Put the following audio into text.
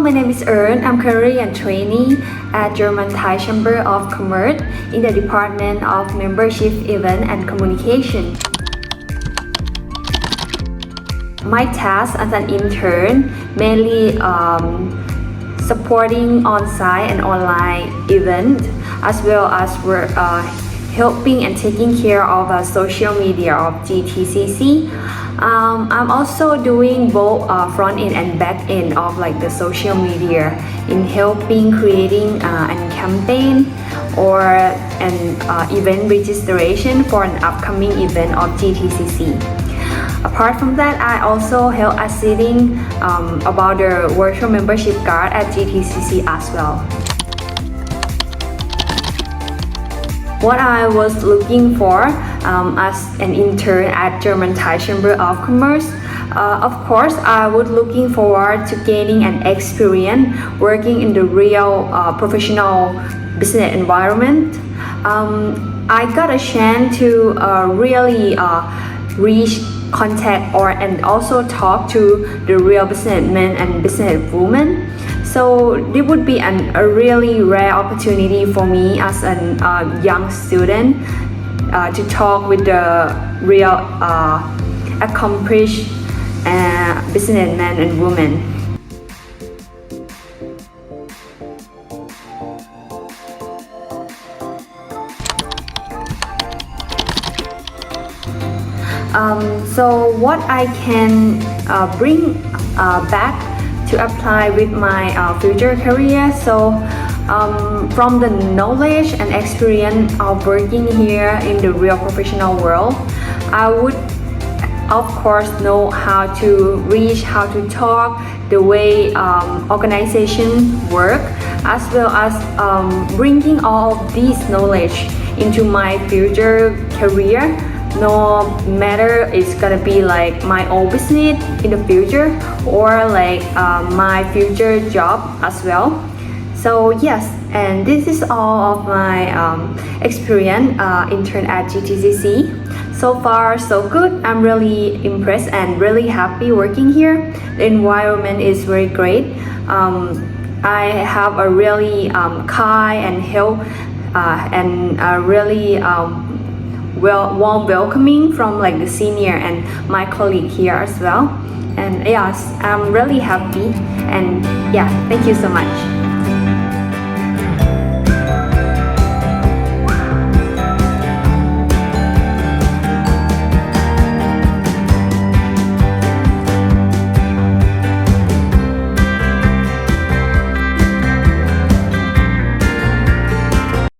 my name is Ern. I'm currently a trainee at German Thai Chamber of Commerce in the Department of Membership, Event and Communication. My task as an intern mainly supporting on-site and online event, as well as we're helping and taking care of social media of GTCC. I'm also doing both front end and back end of like the social media in helping creating a campaign or an event registration for an upcoming event of GTCC. Apart from that, I also help assisting about the virtual membership card at GTCC as well. What I was looking for as an intern at German Thai Chamber of Commerce, of course, I was looking forward to gaining an experience working in the real professional business environment. I got a chance to really reach contact and also talk to the real businessmen and businesswomen. So it would be a really rare opportunity for me as a young student to talk with the real accomplished businessmen and women. So what I can bring back to apply with my future career. So from the knowledge and experience of working here in the real professional world, I would of course know how to reach, how to talk, the way organization work, as well as bringing all of this knowledge into my future career. No matter it's gonna be like my own business in the future or like my future job as well. So yes, and this is all of my experience intern at GTCC. So far so good. I'm really impressed and really happy working here. The environment is very great. I have a really kind and help and really warm welcoming from like the senior and my colleague here as well. And yes, I'm really happy, and yeah, thank you so much.